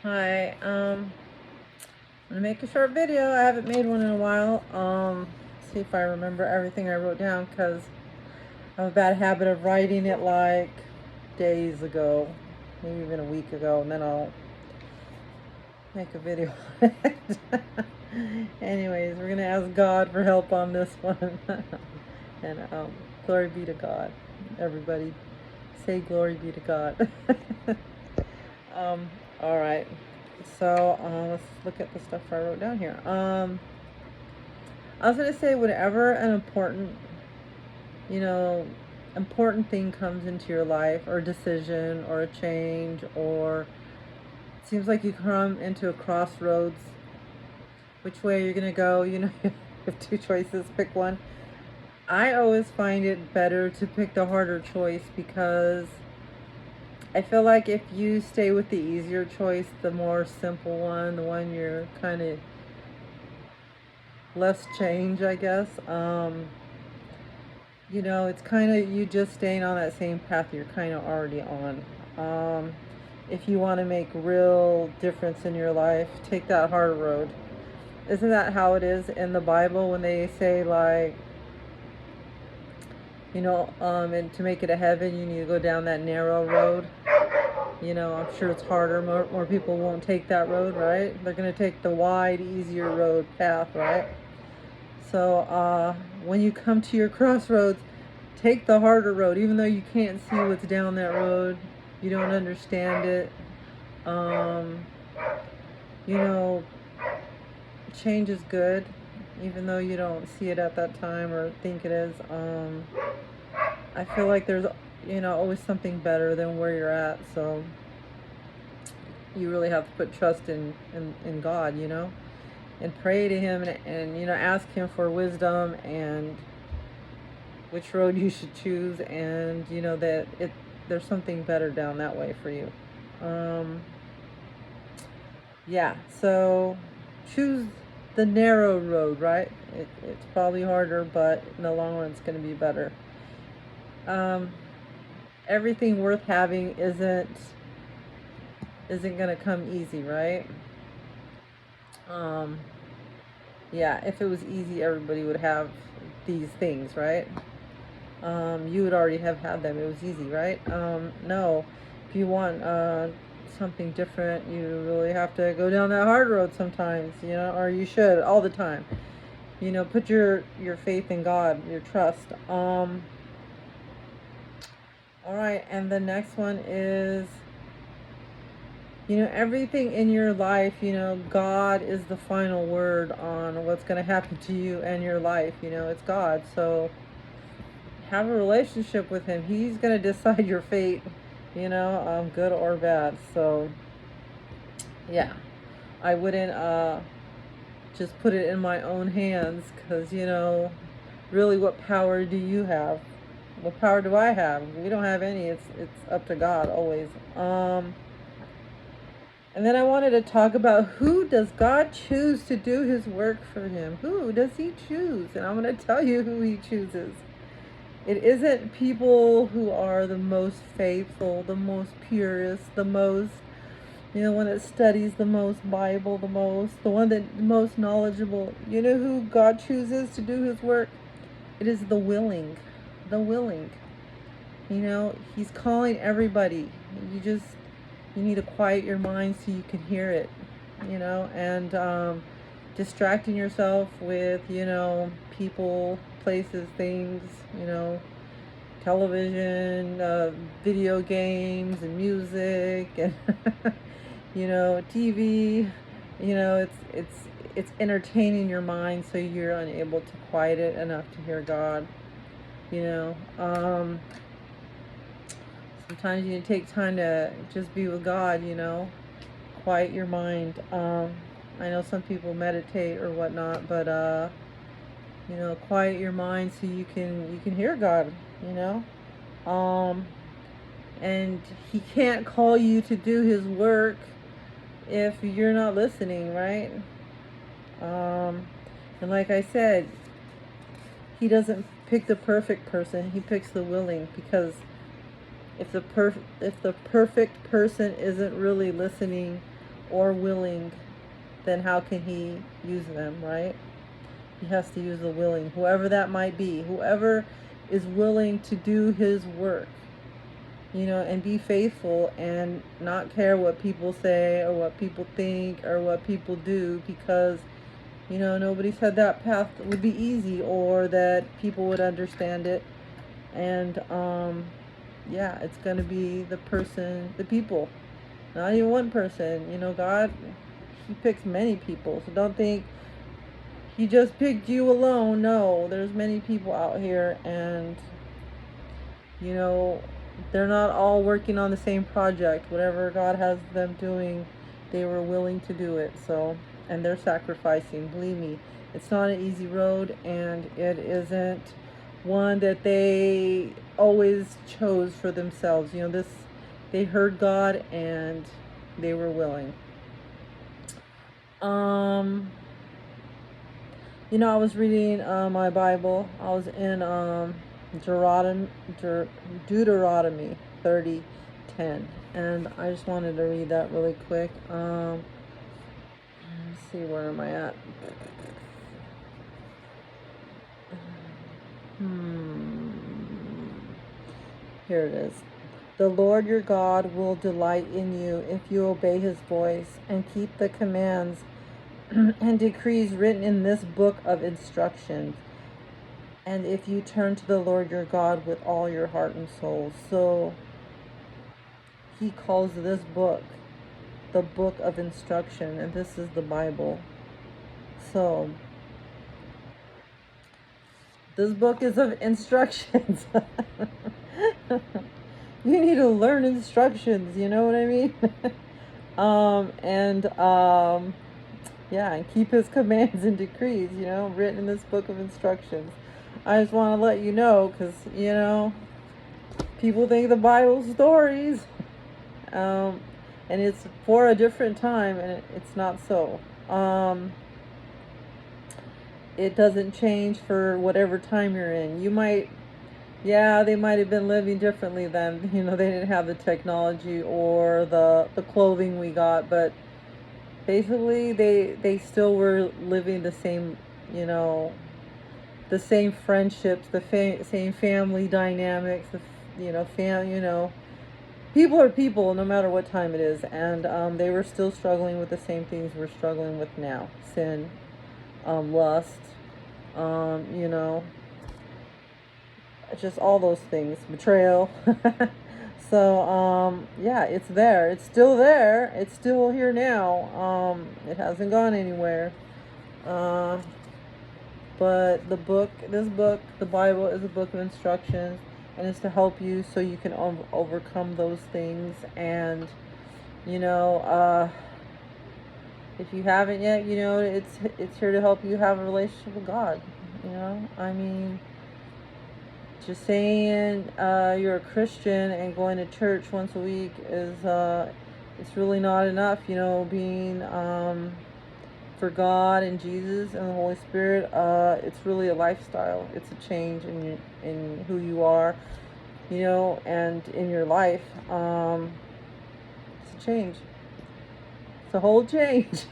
Hi, I'm gonna make a short video. I haven't made one in a while. See if I remember everything I wrote down because I have a bad habit of writing it like days ago, maybe even a week ago, and then I'll make a video. Anyways, we're gonna ask God for help on this one. And glory be to God. Everybody say glory be to God. Um, all right. So let's look at the stuff I wrote down here. I was gonna say whenever an you know, important thing comes into your life, or a decision, or a change, or it seems like you come into a crossroads, which way you're gonna go. You have two choices. Pick one. I always find it better to pick the harder choice because I feel like if you stay with the easier choice, the more simple one, the one you're kind of less change, I guess. It's kind of you just staying on that same path you're kind of already on. If you want to make real difference in your life, take that hard road. Isn't that how it is in the Bible when they say like, and to make it to heaven, you need to go down that narrow road. I'm sure it's harder. More people won't take that road, right? They're going to take the wide, easier road path, right? So when you come to your crossroads, take the harder road, even though you can't see what's down that road. You don't understand it. Um, you know, change is good, even though you don't see it at that time or think it is. I feel like there's, always something better than where you're at. So you really have to put trust in God, and pray to Him and ask Him for wisdom and which road you should choose, and that there's something better down that way for you. Yeah, so choose the narrow road, right? It's probably harder, but in the long run it's going to be better. Everything worth having isn't going to come easy, right? Yeah, if it was easy, everybody would have these things, right? You would already have had them. It was easy, right? No, if you want something different, you really have to go down that hard road sometimes, or you should all the time. Put your faith in God, your trust. All right, and the next one is, everything in your life, God is the final word on what's going to happen to you and your life. It's God. So have a relationship with Him. He's going to decide your fate, good or bad. So, yeah, I wouldn't just put it in my own hands because, really, what power do you have? What power do I have? We don't have any. It's up to God always. And then I wanted to talk about, who does God choose to do His work for Him? Who does He choose? And I'm going to tell you who He chooses. It isn't people who are the most faithful, the most purest, the most, one that studies the most Bible, the one that the most knowledgeable. You know who God chooses to do His work? It is the willing. The willing. He's calling everybody. You need to quiet your mind so you can hear it, and distracting yourself with, people, places, things, television, video games, and music, and TV. It's entertaining your mind, so you're unable to quiet it enough to hear God. You know, um, Sometimes you need to take time to just be with God. Quiet your mind. I know some people meditate or whatnot, but quiet your mind so you can hear God. You know. Um, and He can't call you to do His work if you're not listening, right? And like I said, He doesn't pick the perfect person. He picks the willing, because if the perfect person isn't really listening or willing, then how can he use them, right? He has to use the willing, whoever that might be, whoever is willing to do his work, and be faithful and not care what people say or what people think or what people do, because, nobody said that path would be easy or that people would understand it. And, yeah, it's going to be the people, not even one person. God, he picks many people. So don't think he just picked you alone. No, there's many people out here, and you know they're not all working on the same project. Whatever God has them doing, they were willing to do it. So, and they're sacrificing. Believe me, it's not an easy road, and it isn't one that they always chose for themselves. They heard God and they were willing. I was reading my Bible. I was in Deuteronomy 30:10, and I just wanted to read that really quick. Let's see, where am I at? Here it is. The Lord your God will delight in you if you obey his voice and keep the commands and decrees written in this book of instructions, and if you turn to the Lord your God with all your heart and soul. So he calls this book the book of instruction, and this is the Bible. So this book is of instructions. You need to learn instructions, you know what I mean? And keep his commands and decrees, written in this book of instructions. I just want to let you know, because, people think the Bible's stories. And it's for a different time, and it's not so. It doesn't change for whatever time you're in. They might have been living differently then. They didn't have the technology or the clothing we got, but basically they still were living the same, the same friendships, the same family dynamics, people are people no matter what time it is. And they were still struggling with the same things we're struggling with now: sin, lust, just all those things, betrayal. So it's there, it's still there, it's still here now. It hasn't gone anywhere. But this book, the Bible, is a book of instructions, and it's to help you so you can overcome those things. And if you haven't yet, it's here to help you have a relationship with God. I mean, just saying you're a Christian and going to church once a week is it's really not enough. Being for God and Jesus and the Holy Spirit, it's really a lifestyle. It's a change in who you are, and in your life. It's a change. It's a whole change.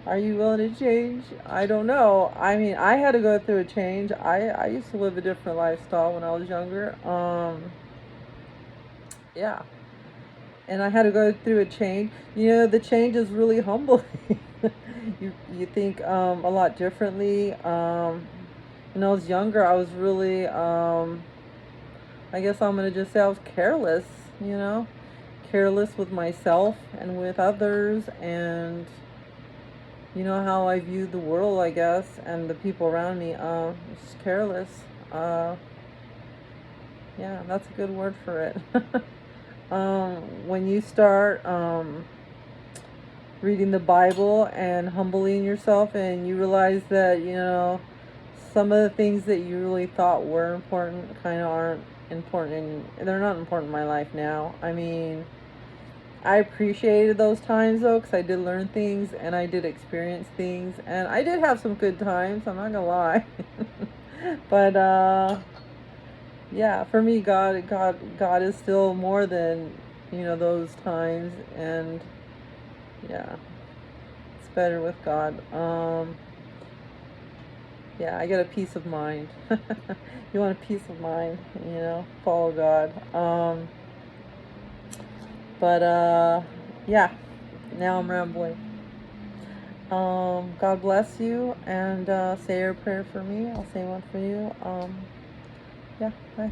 Are you willing to change? I don't know. I mean, I had to go through a change. I used to live a different lifestyle when I was younger. And I had to go through a change. The change is really humbling. You think a lot differently. When I was younger, I was really, I guess I'm going to just say I was careless, careless with myself and with others, and how I viewed the world, I guess, and the people around me. Just careless. That's a good word for it. When you start reading the Bible and humbling yourself, and you realize that some of the things that you really thought were important kind of aren't important, and they're not important in my life now. I mean, I appreciated those times though, because I did learn things and I did experience things, and I did have some good times, I'm not gonna lie. But for me, God is still more than those times. And Yeah, it's better with God. Yeah, I get a peace of mind. You want a peace of mind, follow God. But yeah, now I'm rambling. God bless you, and say your prayer for me. I'll say one for you. Yeah, bye.